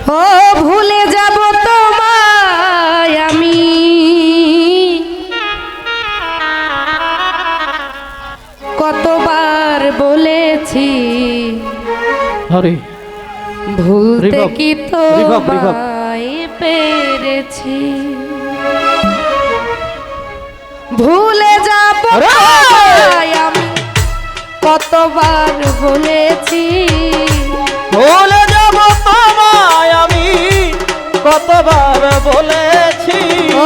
ও ভুলে যাব তোমায় আমি, কতবার বলেছি হরি ভুলতে কি তোমায় পেরেছি। ভুলে যাব তোমায় আমি, কতবার বলেছি ভুলে যাব তোমায় আমি, কতবার বলেছি। ও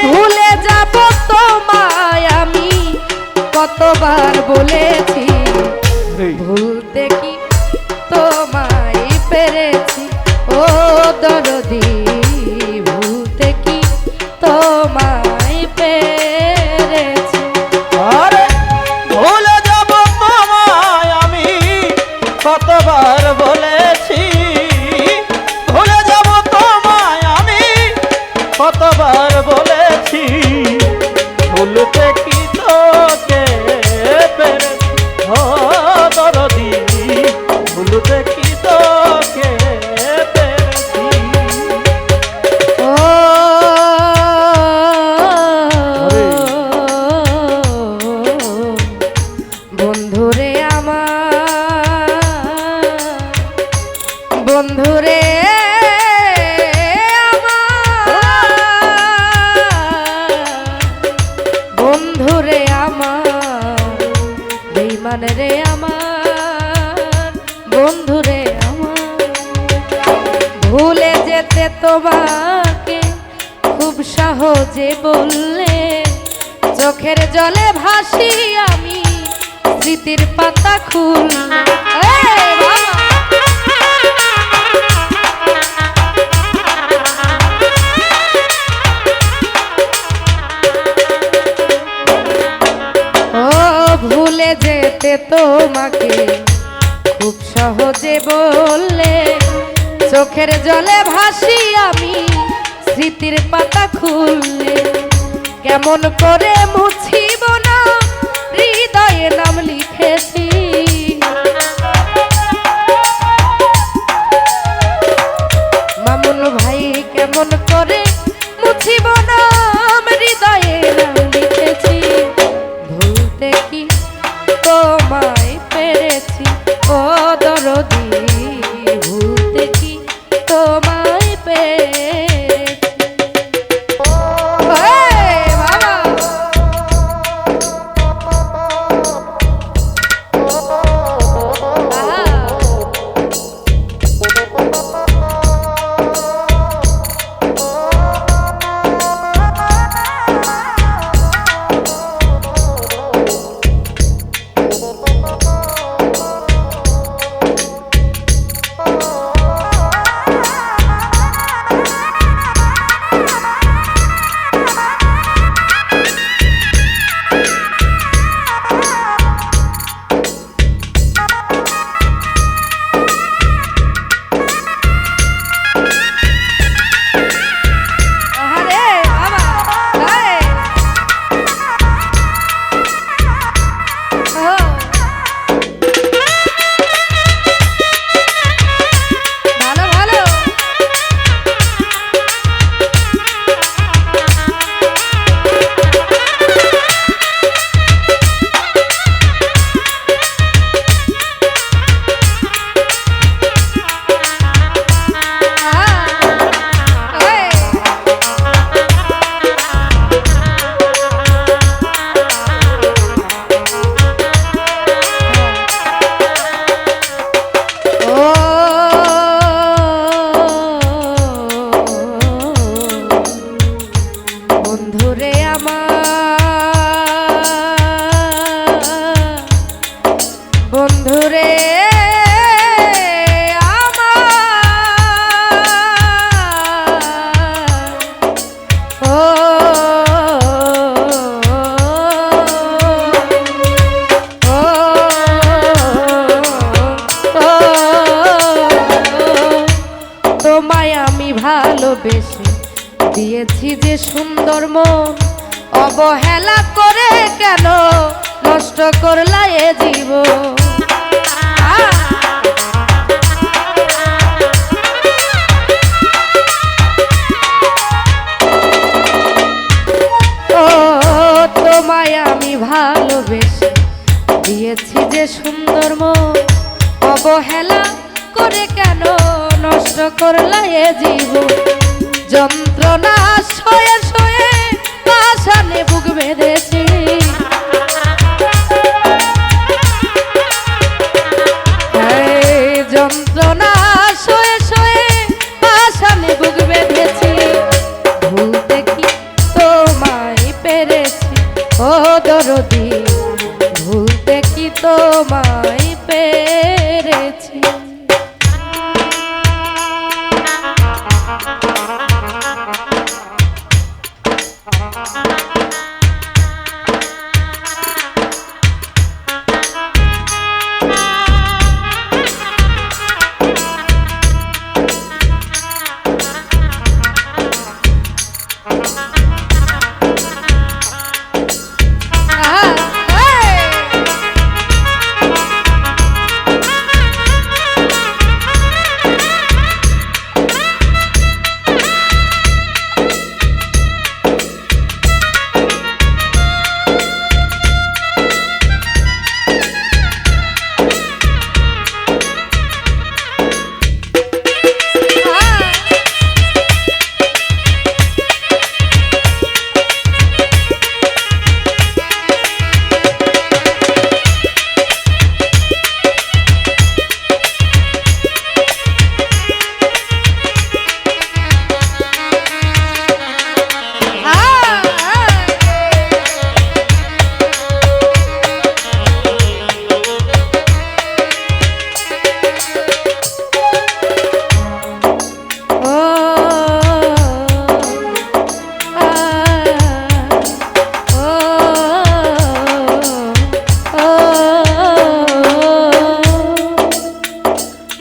ভুলে যাব তোমায় আমি, কতবার বলেছি ভুলতে কি তোমায় পেরেছি। ও দরদি ভুলতে কি তোমায় পেরেছি। আরে ভুলে যাব তোমায় আমি, কতবার বলেছি। ভুলে যাব তোমায় আমি, কতবার বলেছি। ভুলতে কি তোকে পেরেছি। ও দরদি ভুলতে কি তোকে পেরেছি। ও বন্ধুরে আমার, বন্ধুরে বন্ধুরে আমার, বেঈমান রে আমার, বন্ধুরে আমার, ভুলে যেতে তোমাকে খুব সহজে বললে, চোখের জলে ভাসি আমি স্মৃতির পাতা খুললে। ও ভুলে যেতে তোমাকে খুব সহজে বললে, চোখের জলে ভাসি আমি স্মৃতির পাতা খুললে, কেমন করে মুছিব না হৃদয়ে নাম লিখেছি। মামুন ভাই কেমন করে মুছিব না হৃদয়ে নাম লিখেছি। ভুলতে কি তোমায় পেরেছি। ও দরদি ভুলতে কি তোমায় পেরেছি। বাবা বন্ধুরে আমার, বন্ধুরে আমার, ও তোমায় আমি ভালোবেসে দিয়েছি যে সুন্দর মন, অবহেলা করে কেন নষ্ট করলা এ জীবন। কেন নষ্ট করলা এ জীবন যন্ত্রণা সয়ে সয়ে পাশানে বুক বেঁধেছি যন্ত্রণা সয়ে সয়ে পাশানে বুক বেঁধেছি ভুলতে কি তোমায় পেরেছি ও দরদি ভুলতে কি তোমায় পেরেছি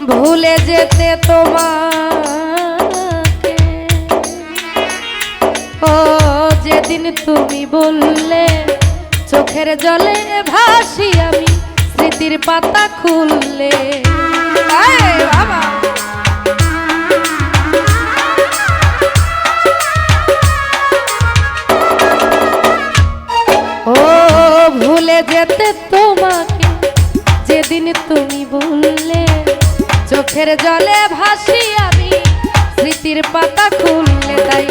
ভুলে যেতে তোমাকে ও যেদিন তুমি বললে চোখের জলে ভাসি আমি স্মৃতির পাতা খুললে বাবা ও ভুলে যেতে তোমাকে যেদিন তুমি বললে চোখের জলে ভাসি আমি স্মৃতির পাতা খুললে তাই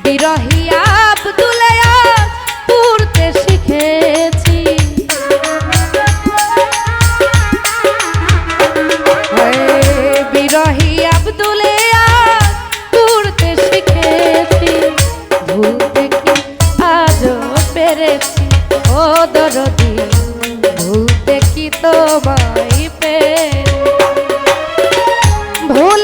বিরহী আব্দুলে পড়তে শিখেছি বিরহী আব্দুলে পড়তে শিখেছি ভুলতে কি আজও পেরেছি ও দরদি ভুলতে কি তোমায় পেরেছি ভুল